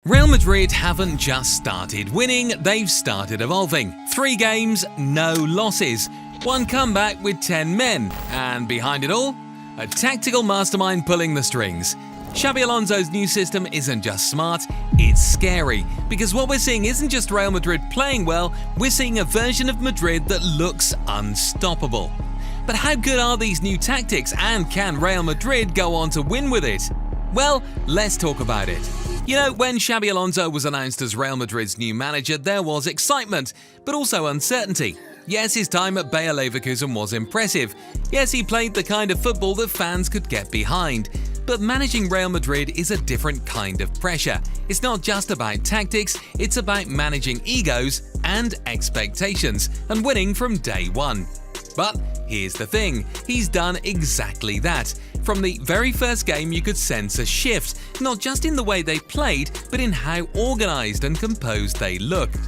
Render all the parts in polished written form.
Real Madrid haven't just started winning, they've started evolving. 3 games, no losses. 1 comeback with 10 men. And behind it all, a tactical mastermind pulling the strings. Xabi Alonso's new system isn't just smart, it's scary. Because what we're seeing isn't just Real Madrid playing well, we're seeing a version of Madrid that looks unstoppable. But how good are these new tactics, and can Real Madrid go on to win with it? Well, let's talk about it. You know, when Xabi Alonso was announced as Real Madrid's new manager, there was excitement, but also uncertainty. Yes, his time at Bayer Leverkusen was impressive. Yes, he played the kind of football that fans could get behind. But managing Real Madrid is a different kind of pressure. It's not just about tactics, it's about managing egos and expectations, and winning from day one. But here's the thing, he's done exactly that. From the very first game you could sense a shift, not just in the way they played, but in how organised and composed they looked.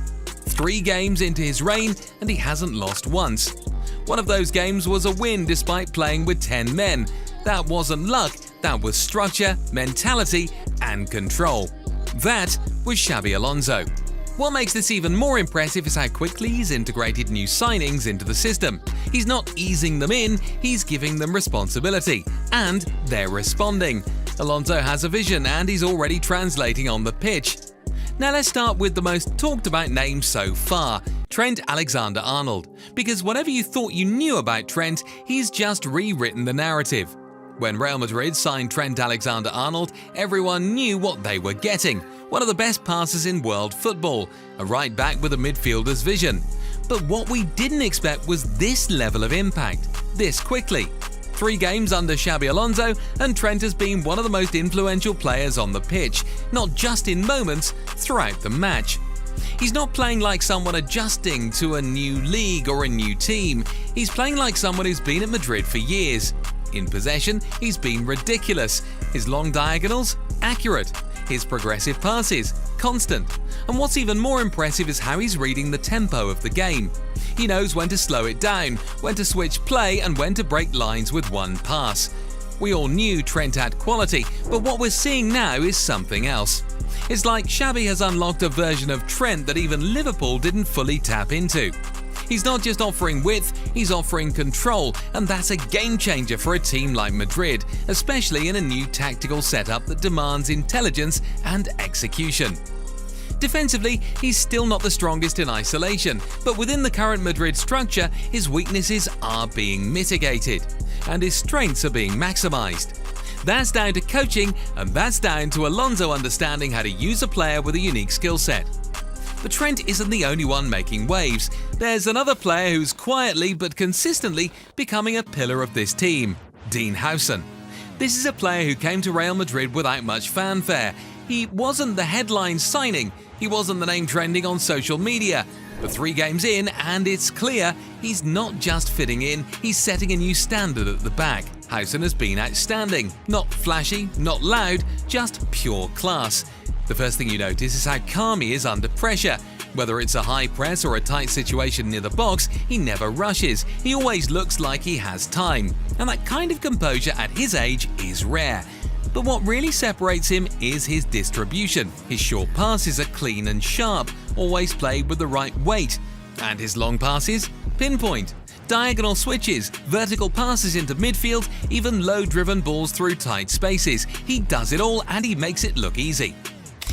3 games into his reign and he hasn't lost once. One of those games was a win despite playing with 10 men. That wasn't luck, that was structure, mentality and control. That was Xabi Alonso. What makes this even more impressive is how quickly he's integrated new signings into the system. He's not easing them in, he's giving them responsibility. And they're responding. Alonso has a vision and he's already translating on the pitch. Now let's start with the most talked about name so far, Trent Alexander-Arnold. Because whatever you thought you knew about Trent, he's just rewritten the narrative. When Real Madrid signed Trent Alexander-Arnold, everyone knew what they were getting. One of the best passers in world football, a right back with a midfielder's vision. But what we didn't expect was this level of impact, this quickly. 3 games under Xabi Alonso, and Trent has been one of the most influential players on the pitch, not just in moments, throughout the match. He's not playing like someone adjusting to a new league or a new team. He's playing like someone who's been at Madrid for years. In possession, he's been ridiculous. His long diagonals? Accurate. His progressive passes? Constant. And what's even more impressive is how he's reading the tempo of the game. He knows when to slow it down, when to switch play, and when to break lines with one pass. We all knew Trent had quality, but what we're seeing now is something else. It's like Xabi has unlocked a version of Trent that even Liverpool didn't fully tap into. He's not just offering width, he's offering control, and that's a game changer for a team like Madrid, especially in a new tactical setup that demands intelligence and execution. Defensively, he's still not the strongest in isolation, but within the current Madrid structure, his weaknesses are being mitigated, and his strengths are being maximised. That's down to coaching, and that's down to Alonso understanding how to use a player with a unique skill set. But Trent isn't the only one making waves. There's another player who's quietly but consistently becoming a pillar of this team, Dean Howson. This is a player who came to Real Madrid without much fanfare. He wasn't the headline signing, he wasn't the name trending on social media. But 3 games in, and it's clear he's not just fitting in, he's setting a new standard at the back. Howson has been outstanding. Not flashy, not loud, just pure class. The first thing you notice is how calm he is under pressure. Whether it's a high press or a tight situation near the box, he never rushes. He always looks like he has time. And that kind of composure at his age is rare. But what really separates him is his distribution. His short passes are clean and sharp, always played with the right weight. And his long passes? Pinpoint. Diagonal switches, vertical passes into midfield, even low-driven balls through tight spaces. He does it all and he makes it look easy.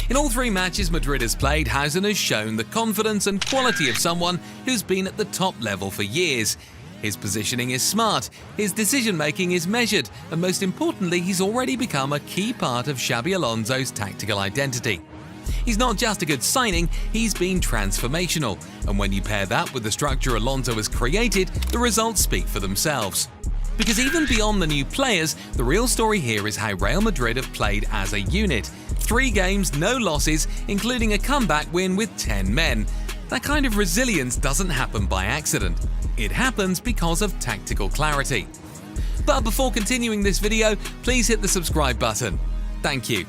In all 3 matches Madrid has played, Howson has shown the confidence and quality of someone who's been at the top level for years. His positioning is smart, his decision-making is measured, and most importantly, he's already become a key part of Xabi Alonso's tactical identity. He's not just a good signing, he's been transformational, and when you pair that with the structure Alonso has created, the results speak for themselves. Because even beyond the new players, the real story here is how Real Madrid have played as a unit. 3 games, no losses, including a comeback win with 10 men. That kind of resilience doesn't happen by accident. It happens because of tactical clarity. But before continuing this video, please hit the subscribe button. Thank you.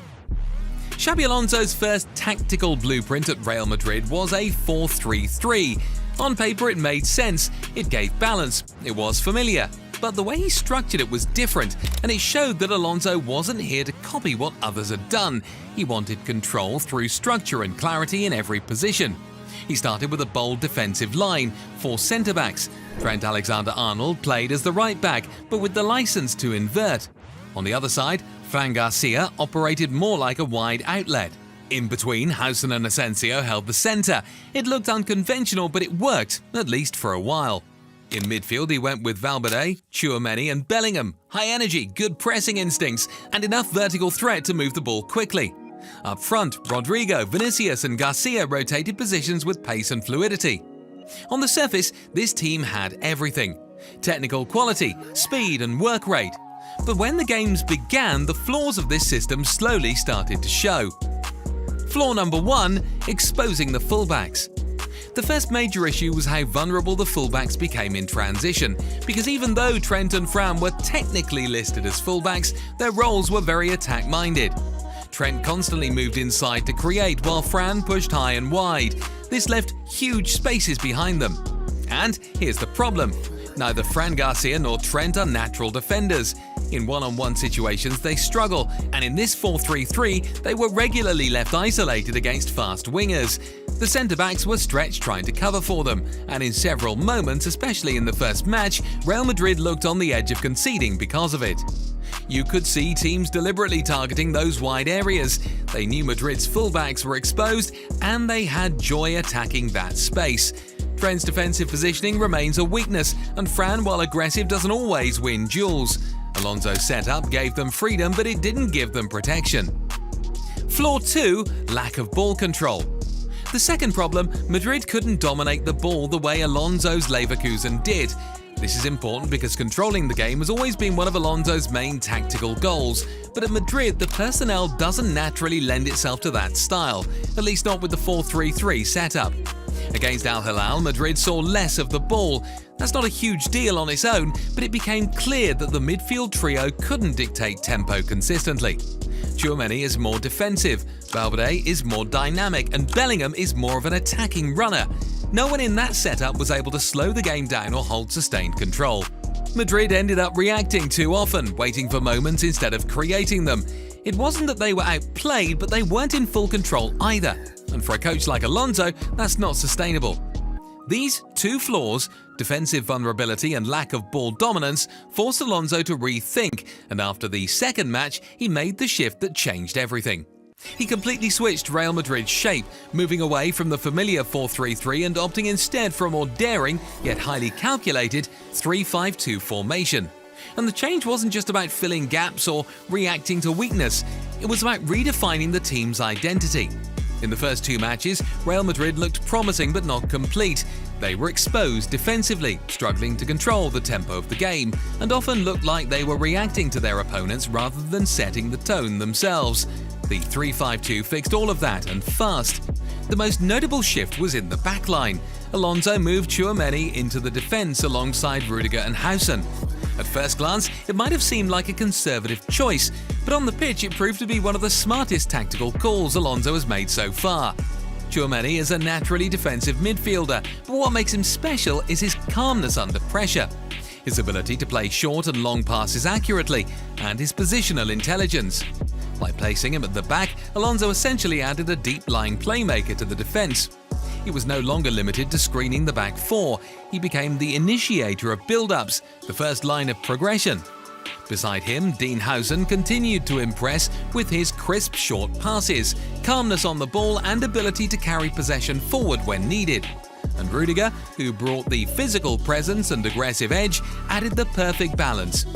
Xabi Alonso's first tactical blueprint at Real Madrid was a 4-3-3. On paper it made sense, it gave balance, it was familiar. but the way he structured it was different, and it showed that Alonso wasn't here to copy what others had done. He wanted control through structure and clarity in every position. He started with a bold defensive line, 4 centre-backs. Trent Alexander-Arnold played as the right-back, but with the licence to invert. On the other side, Fran Garcia operated more like a wide outlet. In between, Housen and Asensio held the centre. It looked unconventional, but it worked, at least for a while. In midfield, he went with Valverde, Tchouaméni and Bellingham. High energy, good pressing instincts, and enough vertical threat to move the ball quickly. Up front, Rodrigo, Vinicius and Garcia rotated positions with pace and fluidity. On the surface, this team had everything: technical quality, speed and work rate. But when the games began, the flaws of this system slowly started to show. Flaw number 1, exposing the fullbacks. The first major issue was how vulnerable the fullbacks became in transition, because even though Trent and Fran were technically listed as fullbacks, their roles were very attack-minded. Trent constantly moved inside to create, while Fran pushed high and wide. This left huge spaces behind them. And here's the problem: neither Fran Garcia nor Trent are natural defenders. In one-on-one situations, they struggle, and in this 4-3-3, they were regularly left isolated against fast wingers. The centre-backs were stretched trying to cover for them, and in several moments, especially in the first match, Real Madrid looked on the edge of conceding because of it. You could see teams deliberately targeting those wide areas. They knew Madrid's fullbacks were exposed, and they had joy attacking that space. Trent's defensive positioning remains a weakness, and Fran, while aggressive, doesn't always win duels. Alonso's setup gave them freedom, but it didn't give them protection. Flaw 2, lack of ball control. The second problem, Madrid couldn't dominate the ball the way Alonso's Leverkusen did. This is important because controlling the game has always been one of Alonso's main tactical goals, but at Madrid the personnel doesn't naturally lend itself to that style, at least not with the 4-3-3 setup. Against Al Hilal, Madrid saw less of the ball. That's not a huge deal on its own, but it became clear that the midfield trio couldn't dictate tempo consistently. Tchouaméni is more defensive, Valverde is more dynamic, and Bellingham is more of an attacking runner. No one in that setup was able to slow the game down or hold sustained control. Madrid ended up reacting too often, waiting for moments instead of creating them. It wasn't that they were outplayed, but they weren't in full control either. And for a coach like Alonso, that's not sustainable. These two flaws, defensive vulnerability and lack of ball dominance, forced Alonso to rethink, and after the second match, he made the shift that changed everything. He completely switched Real Madrid's shape, moving away from the familiar 4-3-3 and opting instead for a more daring, yet highly calculated 3-5-2 formation. And the change wasn't just about filling gaps or reacting to weakness, it was about redefining the team's identity. In the first 2 matches, Real Madrid looked promising but not complete. They were exposed defensively, struggling to control the tempo of the game, and often looked like they were reacting to their opponents rather than setting the tone themselves. The 3-5-2 fixed all of that, and fast. The most notable shift was in the backline. Alonso moved Tchouaméni into the defence alongside Rudiger and Housen. At first glance, it might have seemed like a conservative choice, but on the pitch it proved to be one of the smartest tactical calls Alonso has made so far. Tchouaméni is a naturally defensive midfielder, but what makes him special is his calmness under pressure, his ability to play short and long passes accurately, and his positional intelligence. By placing him at the back, Alonso essentially added a deep-lying playmaker to the defence. He was no longer limited to screening the back 4. He became the initiator of build-ups, the first line of progression. Beside him, Dean Housen continued to impress with his crisp short passes, calmness on the ball and ability to carry possession forward when needed. And Rudiger, who brought the physical presence and aggressive edge, added the perfect balance.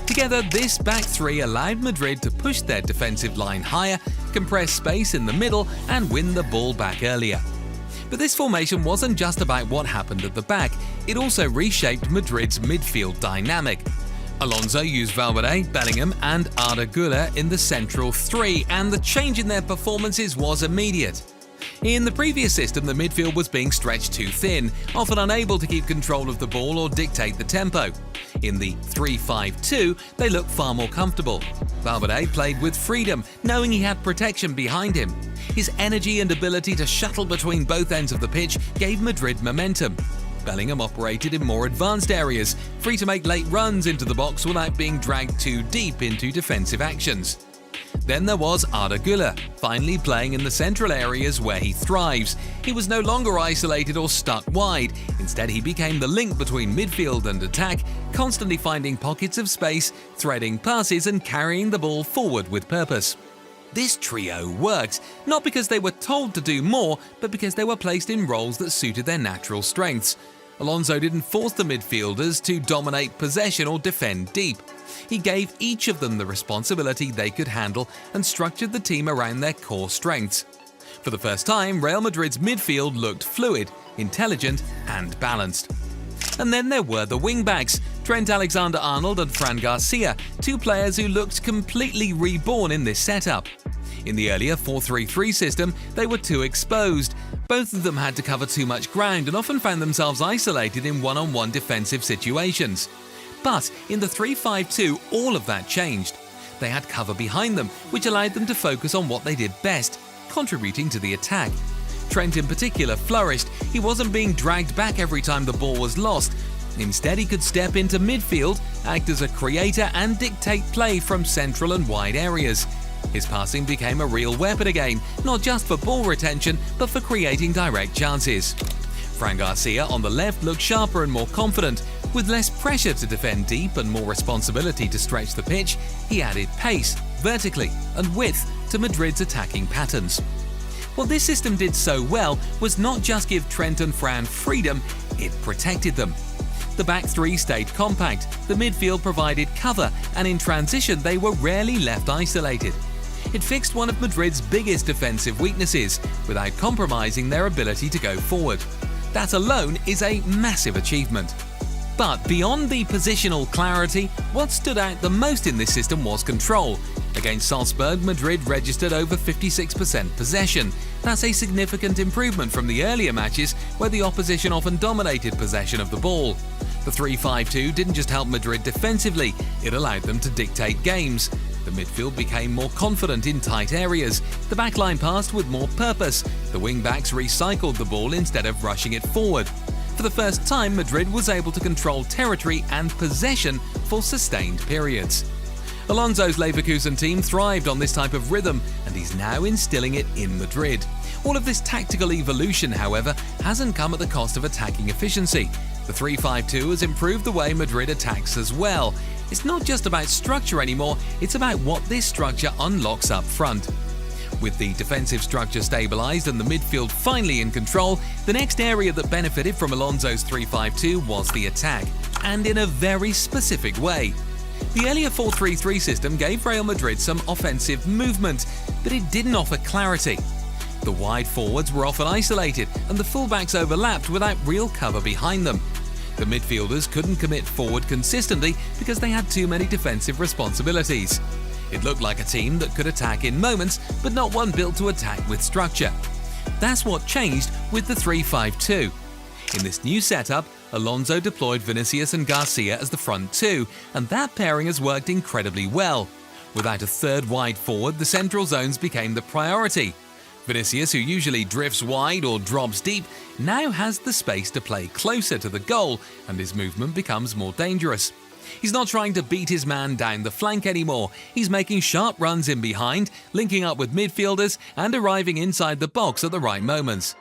Together, this back 3 allowed Madrid to push their defensive line higher, compress space in the middle and win the ball back earlier. But this formation wasn't just about what happened at the back, it also reshaped Madrid's midfield dynamic. Alonso used Valverde, Bellingham and Arda Güler in the central 3, and the change in their performances was immediate. In the previous system, the midfield was being stretched too thin, often unable to keep control of the ball or dictate the tempo. In the 3-5-2, they looked far more comfortable. Valverde played with freedom, knowing he had protection behind him. His energy and ability to shuttle between both ends of the pitch gave Madrid momentum. Bellingham operated in more advanced areas, free to make late runs into the box without being dragged too deep into defensive actions. Then there was Arda Güler, finally playing in the central areas where he thrives. He was no longer isolated or stuck wide. Instead, he became the link between midfield and attack, constantly finding pockets of space, threading passes and carrying the ball forward with purpose. This trio worked, not because they were told to do more, but because they were placed in roles that suited their natural strengths. Alonso didn't force the midfielders to dominate possession or defend deep. He gave each of them the responsibility they could handle and structured the team around their core strengths. For the first time, Real Madrid's midfield looked fluid, intelligent and balanced. And then there were the wing-backs, Trent Alexander-Arnold and Fran Garcia, two players who looked completely reborn in this setup. In the earlier 4-3-3 system, they were too exposed. Both of them had to cover too much ground and often found themselves isolated in one-on-one defensive situations. But in the 3-5-2, all of that changed. They had cover behind them, which allowed them to focus on what they did best, contributing to the attack. Trent in particular flourished. He wasn't being dragged back every time the ball was lost. Instead, he could step into midfield, act as a creator and dictate play from central and wide areas. His passing became a real weapon again, not just for ball retention, but for creating direct chances. Fran Garcia on the left looked sharper and more confident. With less pressure to defend deep and more responsibility to stretch the pitch, he added pace, vertically, and width to Madrid's attacking patterns. What this system did so well was not just give Trent and Fran freedom, it protected them. The back three stayed compact, the midfield provided cover, and in transition they were rarely left isolated. It fixed one of Madrid's biggest defensive weaknesses, without compromising their ability to go forward. That alone is a massive achievement. But beyond the positional clarity, what stood out the most in this system was control. Against Salzburg, Madrid registered over 56% possession. That's a significant improvement from the earlier matches where the opposition often dominated possession of the ball. The 3-5-2 didn't just help Madrid defensively, it allowed them to dictate games. The midfield became more confident in tight areas. The backline passed with more purpose. The wing-backs recycled the ball instead of rushing it forward. For the first time, Madrid was able to control territory and possession for sustained periods. Alonso's Leverkusen team thrived on this type of rhythm, and he's now instilling it in Madrid. All of this tactical evolution, however, hasn't come at the cost of attacking efficiency. The 3-5-2 has improved the way Madrid attacks as well. It's not just about structure anymore, it's about what this structure unlocks up front. With the defensive structure stabilised and the midfield finally in control, the next area that benefited from Alonso's 3-5-2 was the attack, and in a very specific way. The earlier 4-3-3 system gave Real Madrid some offensive movement, but it didn't offer clarity. The wide forwards were often isolated and the fullbacks overlapped without real cover behind them. The midfielders couldn't commit forward consistently because they had too many defensive responsibilities. It looked like a team that could attack in moments, but not one built to attack with structure. That's what changed with the 3-5-2. In this new setup, Alonso deployed Vinicius and Garcia as the front two, and that pairing has worked incredibly well. Without a third wide forward, the central zones became the priority. Vinicius, who usually drifts wide or drops deep, now has the space to play closer to the goal, and his movement becomes more dangerous. He's not trying to beat his man down the flank anymore. He's making sharp runs in behind, linking up with midfielders and arriving inside the box at the right moments.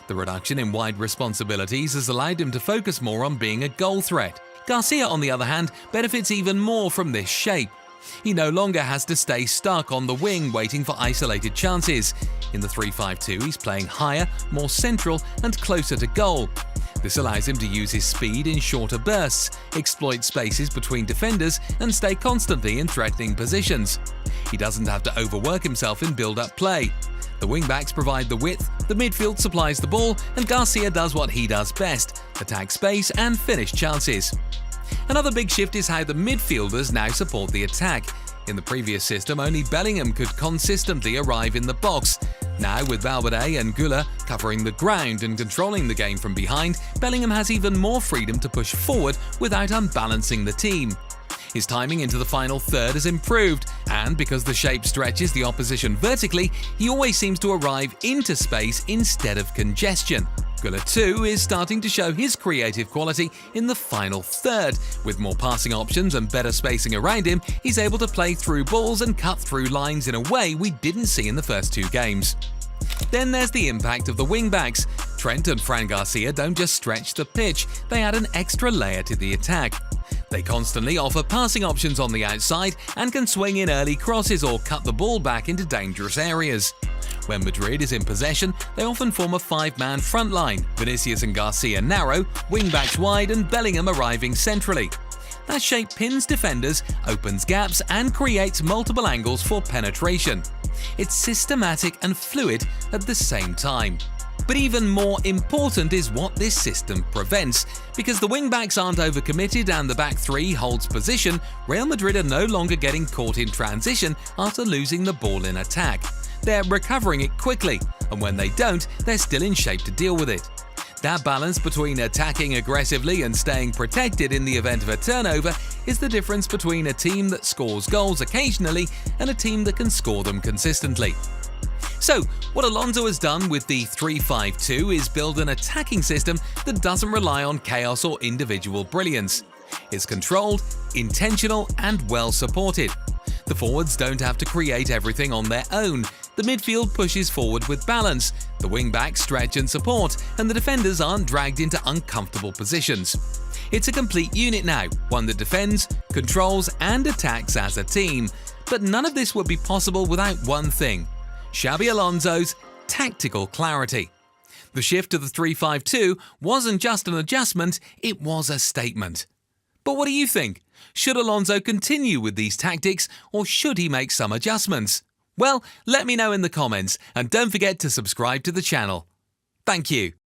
The reduction in wide responsibilities has allowed him to focus more on being a goal threat. Garcia, on the other hand, benefits even more from this shape. He no longer has to stay stuck on the wing waiting for isolated chances. In the 3-5-2, he's playing higher, more central and closer to goal. This allows him to use his speed in shorter bursts, exploit spaces between defenders and stay constantly in threatening positions. He doesn't have to overwork himself in build-up play. The wing-backs provide the width, the midfield supplies the ball, and Garcia does what he does best, attack space and finish chances. Another big shift is how the midfielders now support the attack. In the previous system, only Bellingham could consistently arrive in the box. Now, with Valverde and Güler covering the ground and controlling the game from behind, Bellingham has even more freedom to push forward without unbalancing the team. His timing into the final third has improved, and because the shape stretches the opposition vertically, he always seems to arrive into space instead of congestion. Guller too is starting to show his creative quality in the final third. With more passing options and better spacing around him, he's able to play through balls and cut through lines in a way we didn't see in the first 2 games. Then there's the impact of the wing-backs. Trent and Fran Garcia don't just stretch the pitch, they add an extra layer to the attack. They constantly offer passing options on the outside and can swing in early crosses or cut the ball back into dangerous areas. When Madrid is in possession, they often form a 5-man front line, Vinicius and Garcia narrow, wing-backs wide and Bellingham arriving centrally. That shape pins defenders, opens gaps and creates multiple angles for penetration. It's systematic and fluid at the same time. But even more important is what this system prevents. Because the wing-backs aren't overcommitted and the back 3 holds position, Real Madrid are no longer getting caught in transition after losing the ball in attack. They're recovering it quickly, and when they don't, they're still in shape to deal with it. That balance between attacking aggressively and staying protected in the event of a turnover is the difference between a team that scores goals occasionally and a team that can score them consistently. So, what Alonso has done with the 3-5-2 is build an attacking system that doesn't rely on chaos or individual brilliance. It's controlled, intentional and well supported. The forwards don't have to create everything on their own. The midfield pushes forward with balance, the wing-backs stretch and support, and the defenders aren't dragged into uncomfortable positions. It's a complete unit now, one that defends, controls and attacks as a team. But none of this would be possible without one thing: Xabi Alonso's tactical clarity. The shift to the 3-5-2 wasn't just an adjustment, it was a statement. But what do you think? Should Alonso continue with these tactics or should he make some adjustments? Well, let me know in the comments and don't forget to subscribe to the channel. Thank you.